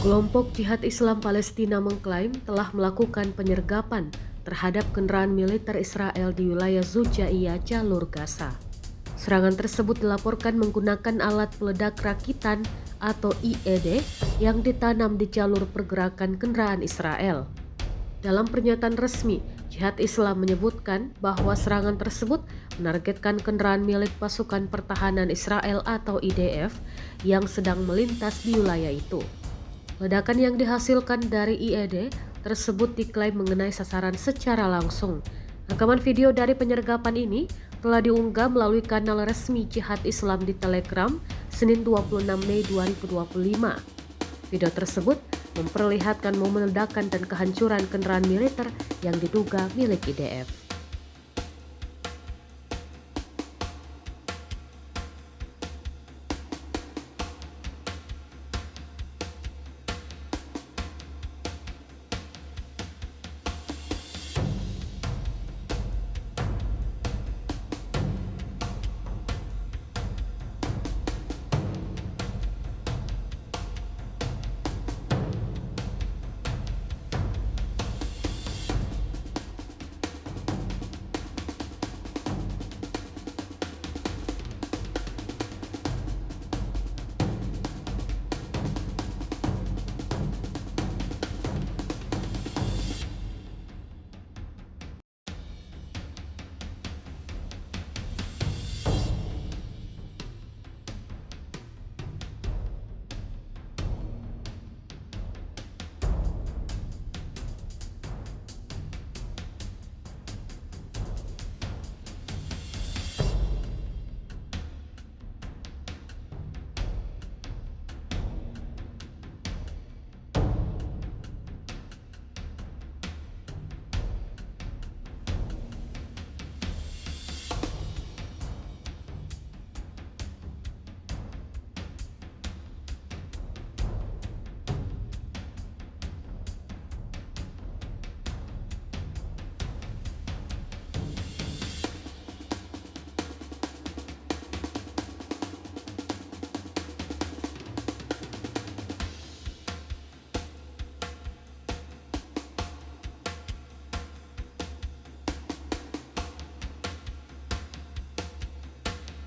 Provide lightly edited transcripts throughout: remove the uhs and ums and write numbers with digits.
Kelompok Jihad Islam Palestina mengklaim telah melakukan penyergapan terhadap kendaraan militer Israel di wilayah Zujaiyah, jalur Gaza. Serangan tersebut dilaporkan menggunakan alat peledak rakitan atau IED yang ditanam di jalur pergerakan kendaraan Israel. Dalam pernyataan resmi, Jihad Islam menyebutkan bahwa serangan tersebut menargetkan kendaraan milik pasukan pertahanan Israel atau IDF yang sedang melintas di wilayah itu. Ledakan yang dihasilkan dari IED tersebut diklaim mengenai sasaran secara langsung. Rekaman video dari penyergapan ini telah diunggah melalui kanal resmi Jihad Islam di Telegram Senin 26 Mei 2025. Video tersebut memperlihatkan momen ledakan dan kehancuran kendaraan militer yang diduga milik IDF.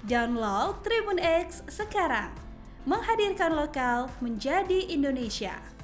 Download Tribun X sekarang, menghadirkan lokal menjadi Indonesia.